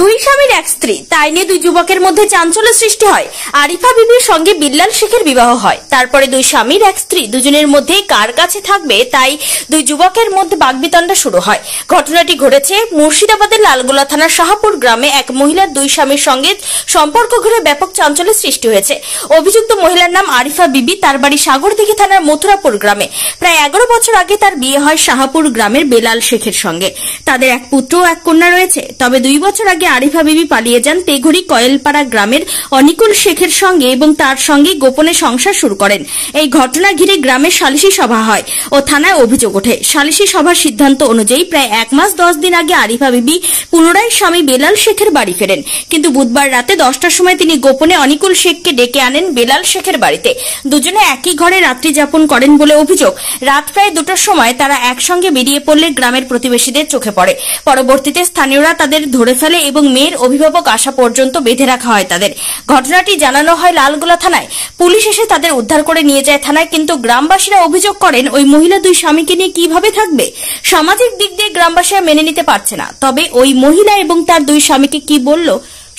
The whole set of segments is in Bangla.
দুই স্বামীর এক স্ত্রী, তাই নিয়ে দুই যুবকের মধ্যে চাঞ্চল্য সৃষ্টি হয়। আরিফা বিবির সঙ্গে বিল্লাল শেখের বিবাহ হয়। তারপরে দুই স্বামীর এক স্ত্রী দুজনের মধ্যে কার কাছে থাকবে তাই দুই যুবকের মধ্যে বাকবিতণ্ডা শুরু হয়। ঘটনাটি ঘটেছে মুর্শিদাবাদের লালগোলা থানার শাহপুর গ্রামে। এক মহিলার দুই স্বামীর সঙ্গে সম্পর্ক ঘিরে ব্যাপক চাঞ্চল্যের সৃষ্টি হয়েছে। অভিযুক্ত মহিলার নাম আরিফা বিবি, তার বাড়ি সাগরদিঘি থানার মথুরাপুর গ্রামে। প্রায় 11 বছর আগে তার বিয়ে হয় শাহপুর গ্রামের বেলাল শেখের সঙ্গে। তাদের এক পুত্র ও এক কন্যা রয়েছে। তবে 2 বছর আগে আরিফা বিবি পালিয়ে যান তেঘুরি কয়েলপাড়া গ্রামের অনিকুল শেখের সঙ্গে এবং তার সঙ্গে গোপনে সংসার শুরু করেন। এই ঘটনা ঘিরে গ্রামে সালিশি সভা হয় ও থানায় অভিযোগ ওঠে। সালিশি সভার সিদ্ধান্ত অনুযায়ী প্রায় 1 মাস 10 দিন আগে আরিফা বিবি পুনরায় স্বামী বেলাল শেখের বাড়ি ফেরেন। কিন্তু বুধবার রাতে 10টার সময় তিনি গোপনে অনিকুল শেখকে ডেকে আনেন বেলাল শেখের বাড়িতে। দুজনে একই ঘরে রাত্রি যাপন করেন বলে অভিযোগ। রাত প্রায় 2টার সময় তারা একসঙ্গে বেরিয়ে পড়লে গ্রামের প্রতিবেশীদের চোখে পড়ে। পরবর্তীতে স্থানীয়রা তাদের ধরে ফেলে এবং মেয়ের অভিভাবক আসা পর্যন্ত বেঁধে রাখা হয় তাদের। ঘটনাটি জানানো হয় লালগোলা থানায়। পুলিশ এসে তাদের উদ্ধার করে নিয়ে যায় থানায়। কিন্তু গ্রামবাসীরা অভিযোগ করেন ওই মহিলা দুই স্বামীকে নিয়ে কিভাবে থাকবে। সামাজিক দিক দিয়ে গ্রামবাসীরা মেনে নিতে পারছে না। তবে ওই মহিলা এবং তার দুই স্বামীকে কি বলল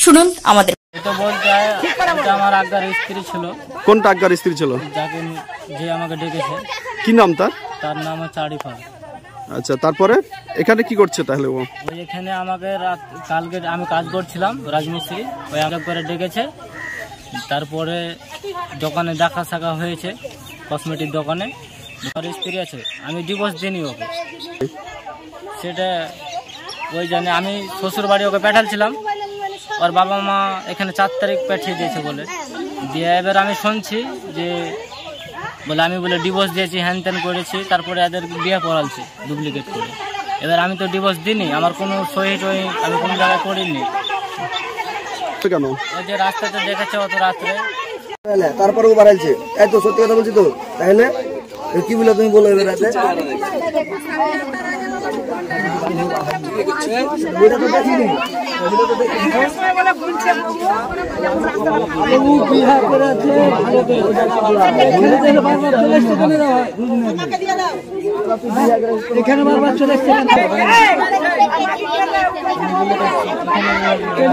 শুনুন আমাদের। এটা বলতে এটা আমার আজ্ঞার স্ত্রী ছিল। কোনটা আজ্ঞার স্ত্রী ছিল? যাকে যে আমাকে ডেকেছে। কি নাম তার? তার নাম হচ্ছে আরিফা। আচ্ছা, তারপরে এখানে কি করছে তাহলে ও? ওই এখানে আমাকে কালকে আমি কাজ করছিলাম রাজমিস্ত্রি, ওই আমাকে করে ডেকেছে। তারপরে দোকানে দেখা সাক্ষা হয়েছে, কসমেটিক দোকানে। ওর স্ত্রী আছে, আমি ডিভোর্স দিইনি ওকে। সেটা ওই জানে আমি শ্বশুর বাড়ি ওকে পাঠালছিলাম। ওর বাবা মা এখানে 4 তারিখ পাঠিয়ে দিয়েছে বলে দিয়ে। এবার আমি শুনছি যে বলে আমি বলে ডিভোর্স দিয়েছি, হ্যান ত্যান করেছি। তারপরে এদের বিয়ে পড়ালছি ডুপ্লিকেট করে। এবার আমি তো ডিভোর্স দিইনি, আমার কোনো সহি টহি আমি কোনো জায়গায় করিনি। কেন? ওই যে রাস্তাতে দেখেছে অত রাত্রে। তারপরে ও বাড়াইছে। এত সত্যি কথা বলছি তো, তাহলে কি বলে তুমি বলো এবার রাতে? এখানে বারবার চলে এসছে।